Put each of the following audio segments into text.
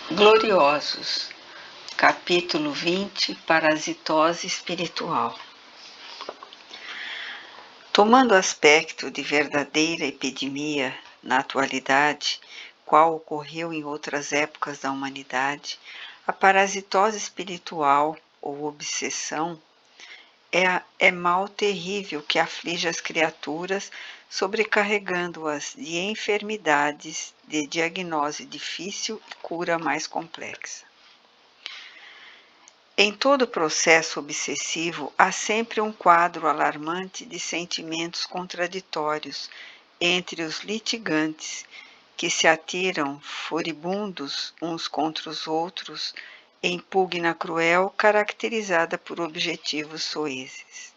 Gloriosos, capítulo 20, Parasitose espiritual. Tomando aspecto de verdadeira epidemia na atualidade, qual ocorreu em outras épocas da humanidade, a parasitose espiritual ou obsessão é mal terrível que aflige as criaturas, sobrecarregando-as de enfermidades de diagnose difícil e cura mais complexa. Em todo processo obsessivo, há sempre um quadro alarmante de sentimentos contraditórios entre os litigantes, que se atiram furibundos uns contra os outros, em pugna cruel caracterizada por objetivos soezes.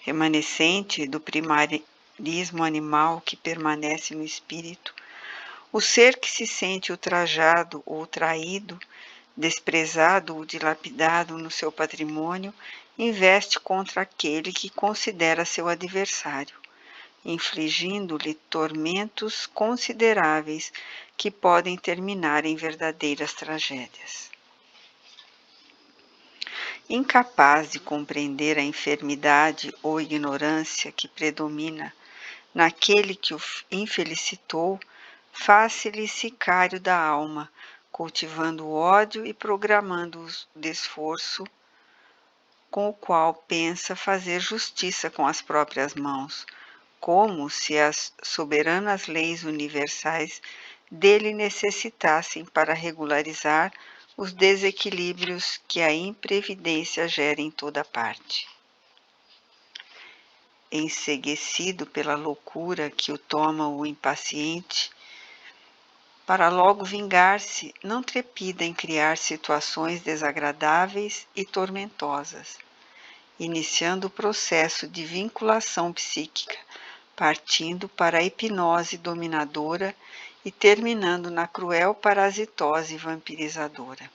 Remanescente do primarismo animal que permanece no espírito, o ser que se sente ultrajado ou traído, desprezado ou dilapidado no seu patrimônio, investe contra aquele que considera seu adversário, infligindo-lhe tormentos consideráveis que podem terminar em verdadeiras tragédias. Incapaz de compreender a enfermidade ou ignorância que predomina naquele que o infelicitou, faz-se-lhe sicário da alma, cultivando o ódio e programando o esforço com o qual pensa fazer justiça com as próprias mãos, como se as soberanas leis universais dele necessitassem para regularizar os desequilíbrios que a imprevidência gera em toda parte. Enceguecido pela loucura que o toma o impaciente, para logo vingar-se, não trepida em criar situações desagradáveis e tormentosas, iniciando o processo de vinculação psíquica, partindo para a hipnose dominadora e terminando na cruel parasitose vampirizadora.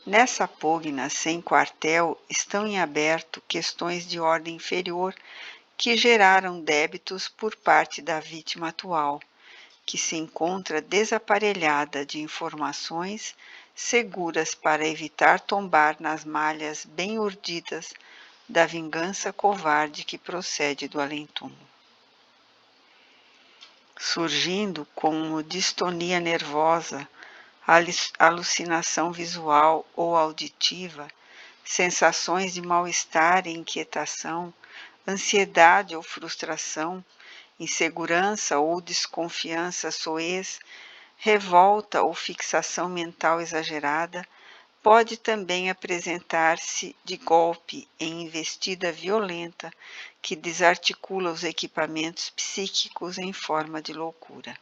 Nessa pugna sem quartel estão em aberto questões de ordem inferior que geraram débitos por parte da vítima atual, que se encontra desaparelhada de informações seguras para evitar tombar nas malhas bem urdidas da vingança covarde que procede do além-túmulo. Surgindo como distonia nervosa, alucinação visual ou auditiva, sensações de mal-estar e inquietação, ansiedade ou frustração, insegurança ou desconfiança soez, revolta ou fixação mental exagerada, pode também apresentar-se de golpe em investida violenta que desarticula os equipamentos psíquicos em forma de loucura.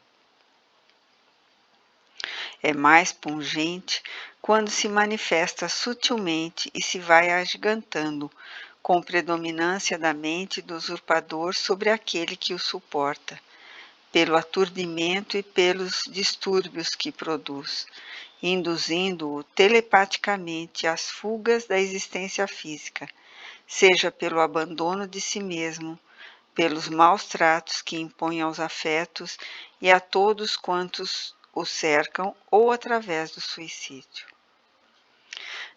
É mais pungente quando se manifesta sutilmente e se vai agigantando, com predominância da mente do usurpador sobre aquele que o suporta, pelo aturdimento e pelos distúrbios que produz, induzindo-o telepaticamente às fugas da existência física, seja pelo abandono de si mesmo, pelos maus tratos que impõe aos afetos e a todos quantos o cercam ou através do suicídio.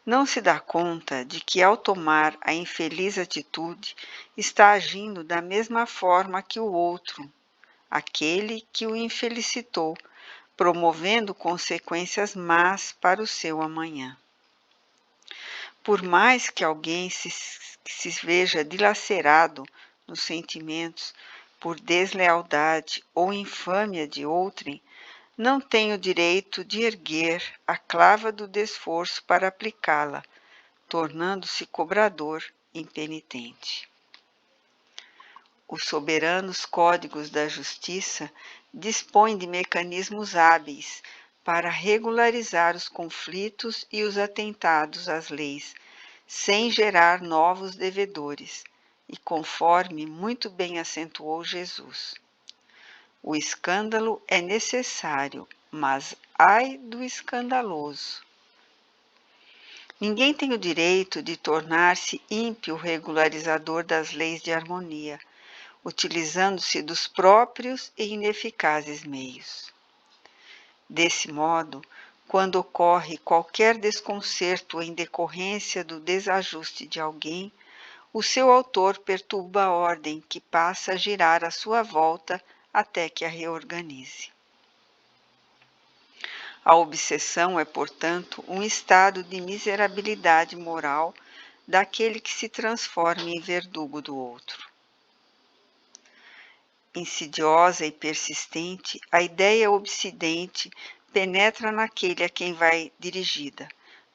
Não se dá conta de que, ao tomar a infeliz atitude, está agindo da mesma forma que o outro, aquele que o infelicitou, promovendo consequências más para o seu amanhã. Por mais que alguém se veja dilacerado nos sentimentos por deslealdade ou infâmia de outrem, não tem o direito de erguer a clava do desforço para aplicá-la, tornando-se cobrador impenitente. Os soberanos códigos da justiça dispõem de mecanismos hábeis para regularizar os conflitos e os atentados às leis, sem gerar novos devedores, e conforme muito bem acentuou Jesus. O escândalo é necessário, mas ai do escandaloso. Ninguém tem o direito de tornar-se ímpio regularizador das leis de harmonia, utilizando-se dos próprios e ineficazes meios. Desse modo, quando ocorre qualquer desconcerto em decorrência do desajuste de alguém, o seu autor perturba a ordem que passa a girar à sua volta até que a reorganize. A obsessão é, portanto, um estado de miserabilidade moral daquele que se transforma em verdugo do outro. Insidiosa e persistente, a ideia obsidente penetra naquele a quem vai dirigida,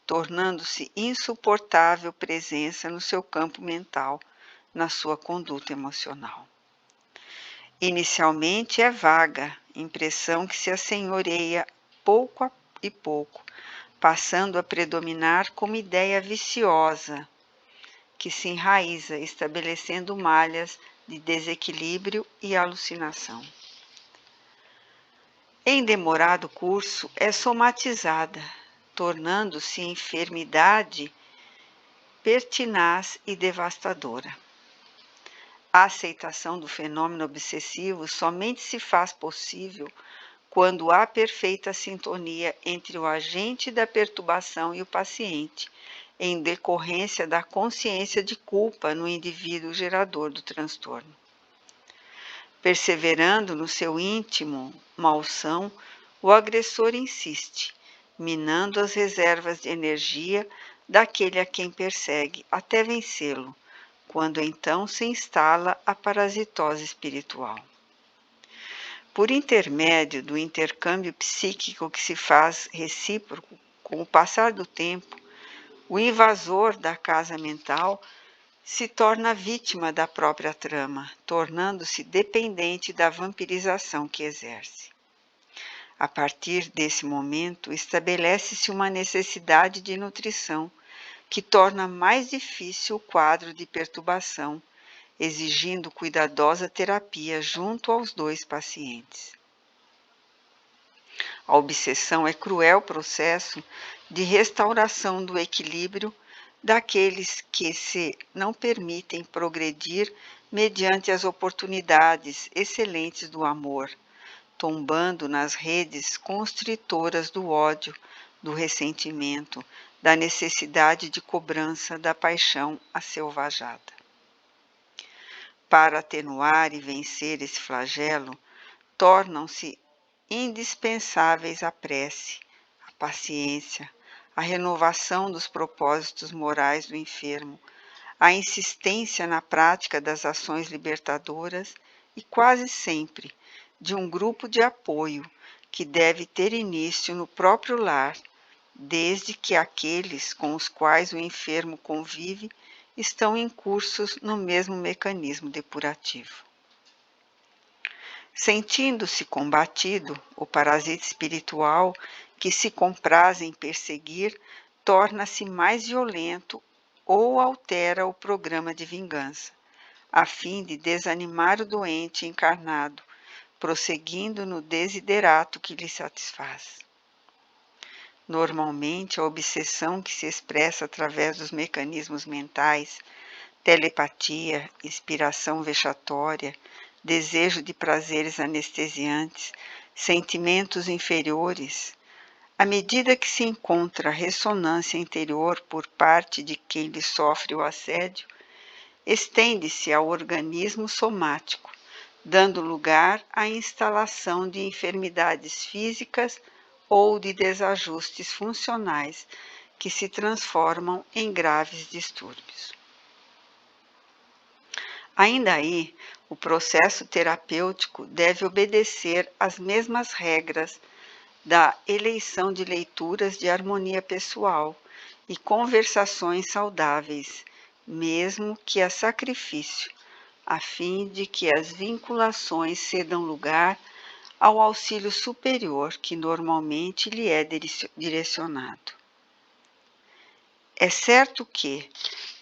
tornando-se insuportável presença no seu campo mental, na sua conduta emocional. Inicialmente é vaga, impressão que se assenhoreia pouco e pouco, passando a predominar como ideia viciosa, que se enraiza, estabelecendo malhas de desequilíbrio e alucinação. Em demorado curso, é somatizada, tornando-se enfermidade pertinaz e devastadora. A aceitação do fenômeno obsessivo somente se faz possível quando há perfeita sintonia entre o agente da perturbação e o paciente, em decorrência da consciência de culpa no indivíduo gerador do transtorno. Perseverando no seu íntimo malsão, o agressor insiste, minando as reservas de energia daquele a quem persegue até vencê-lo, quando então se instala a parasitose espiritual. Por intermédio do intercâmbio psíquico que se faz recíproco com o passar do tempo, o invasor da casa mental se torna vítima da própria trama, tornando-se dependente da vampirização que exerce. A partir desse momento, estabelece-se uma necessidade de nutrição que torna mais difícil o quadro de perturbação, exigindo cuidadosa terapia junto aos dois pacientes. A obsessão é cruel processo de restauração do equilíbrio daqueles que se não permitem progredir mediante as oportunidades excelentes do amor, tombando nas redes constritoras do ódio, do ressentimento, da necessidade de cobrança da paixão aselvajada. Para atenuar e vencer esse flagelo, tornam-se indispensáveis a prece, a paciência, a renovação dos propósitos morais do enfermo, a insistência na prática das ações libertadoras e, quase sempre, de um grupo de apoio que deve ter início no próprio lar, desde que aqueles com os quais o enfermo convive estão incursos no mesmo mecanismo depurativo. Sentindo-se combatido, o parasita espiritual, que se compraz em perseguir, torna-se mais violento ou altera o programa de vingança, a fim de desanimar o doente encarnado, prosseguindo no desiderato que lhe satisfaz. Normalmente, a obsessão que se expressa através dos mecanismos mentais, telepatia, inspiração vexatória, desejo de prazeres anestesiantes, sentimentos inferiores, à medida que se encontra ressonância interior por parte de quem lhe sofre o assédio, estende-se ao organismo somático, dando lugar à instalação de enfermidades físicas ou de desajustes funcionais que se transformam em graves distúrbios. Ainda aí, o processo terapêutico deve obedecer às mesmas regras da eleição de leituras de harmonia pessoal e conversações saudáveis, mesmo que a sacrifício, a fim de que as vinculações cedam lugar ao auxílio superior que normalmente lhe é direcionado. É certo que,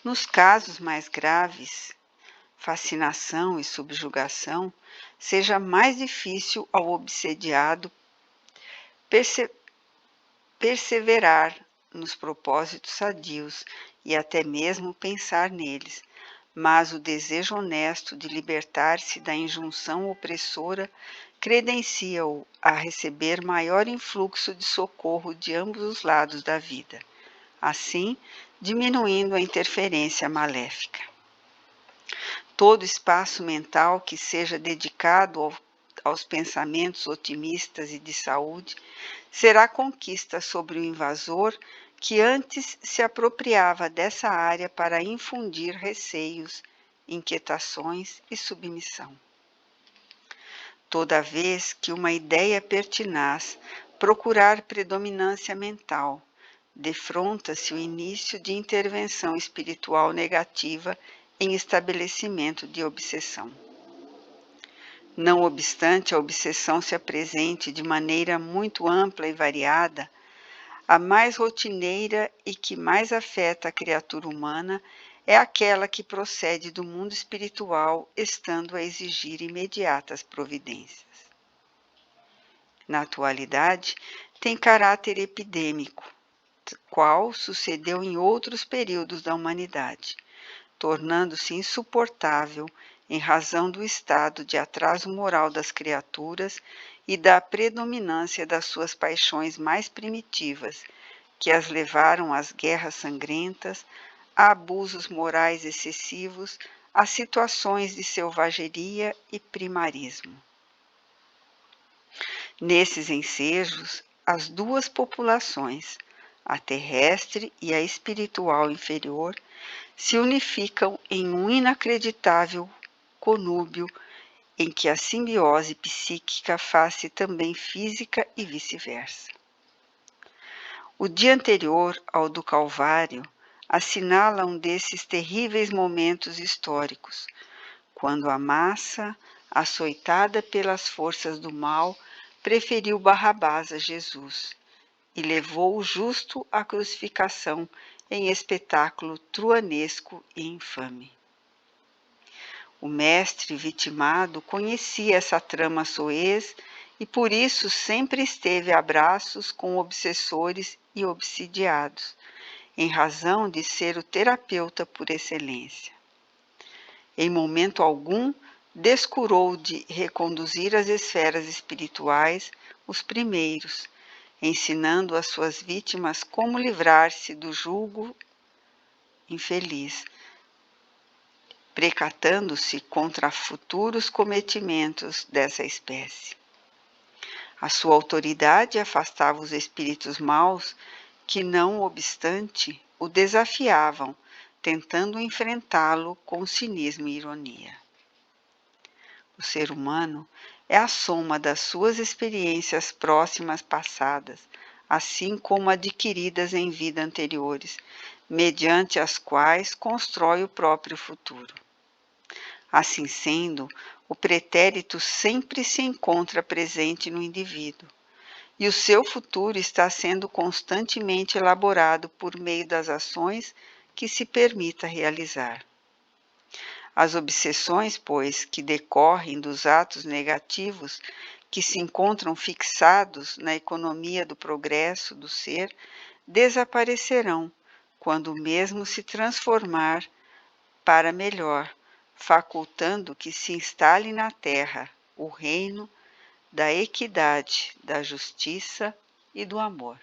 nos casos mais graves, fascinação e subjugação, seja mais difícil ao obsediado perseverar nos propósitos sadios e até mesmo pensar neles, mas o desejo honesto de libertar-se da injunção opressora credencia-o a receber maior influxo de socorro de ambos os lados da vida, assim diminuindo a interferência maléfica. Todo espaço mental que seja dedicado aos pensamentos otimistas e de saúde será conquista sobre o invasor que antes se apropriava dessa área para infundir receios, inquietações e submissão. Toda vez que uma ideia pertinaz procurar predominância mental, defronta-se o início de intervenção espiritual negativa em estabelecimento de obsessão. Não obstante a obsessão se apresente de maneira muito ampla e variada, a mais rotineira e que mais afeta a criatura humana é aquela que procede do mundo espiritual, estando a exigir imediatas providências. Na atualidade, tem caráter epidêmico, qual sucedeu em outros períodos da humanidade, tornando-se insuportável em razão do estado de atraso moral das criaturas e da predominância das suas paixões mais primitivas, que as levaram às guerras sangrentas, a abusos morais excessivos, a situações de selvageria e primarismo. Nesses ensejos, as duas populações, a terrestre e a espiritual inferior, se unificam em um inacreditável conúbio em que a simbiose psíquica faz-se também física e vice-versa. O dia anterior ao do Calvário assinala um desses terríveis momentos históricos, quando a massa, açoitada pelas forças do mal, preferiu Barrabás a Jesus e levou o justo à crucificação em espetáculo truanesco e infame. O mestre vitimado conhecia essa trama soez e por isso sempre esteve a braços com obsessores e obsidiados, em razão de ser o terapeuta por excelência. Em momento algum, descurou de reconduzir às esferas espirituais os primeiros, ensinando às suas vítimas como livrar-se do jugo infeliz, precatando-se contra futuros cometimentos dessa espécie. A sua autoridade afastava os espíritos maus que, não obstante, o desafiavam, tentando enfrentá-lo com cinismo e ironia. O ser humano é a soma das suas experiências próximas passadas, assim como adquiridas em vidas anteriores, mediante as quais constrói o próprio futuro. Assim sendo, o pretérito sempre se encontra presente no indivíduo, e o seu futuro está sendo constantemente elaborado por meio das ações que se permita realizar. As obsessões, pois, que decorrem dos atos negativos que se encontram fixados na economia do progresso do ser, desaparecerão quando o mesmo se transformar para melhor, facultando que se instale na terra o reino da equidade, da justiça e do amor.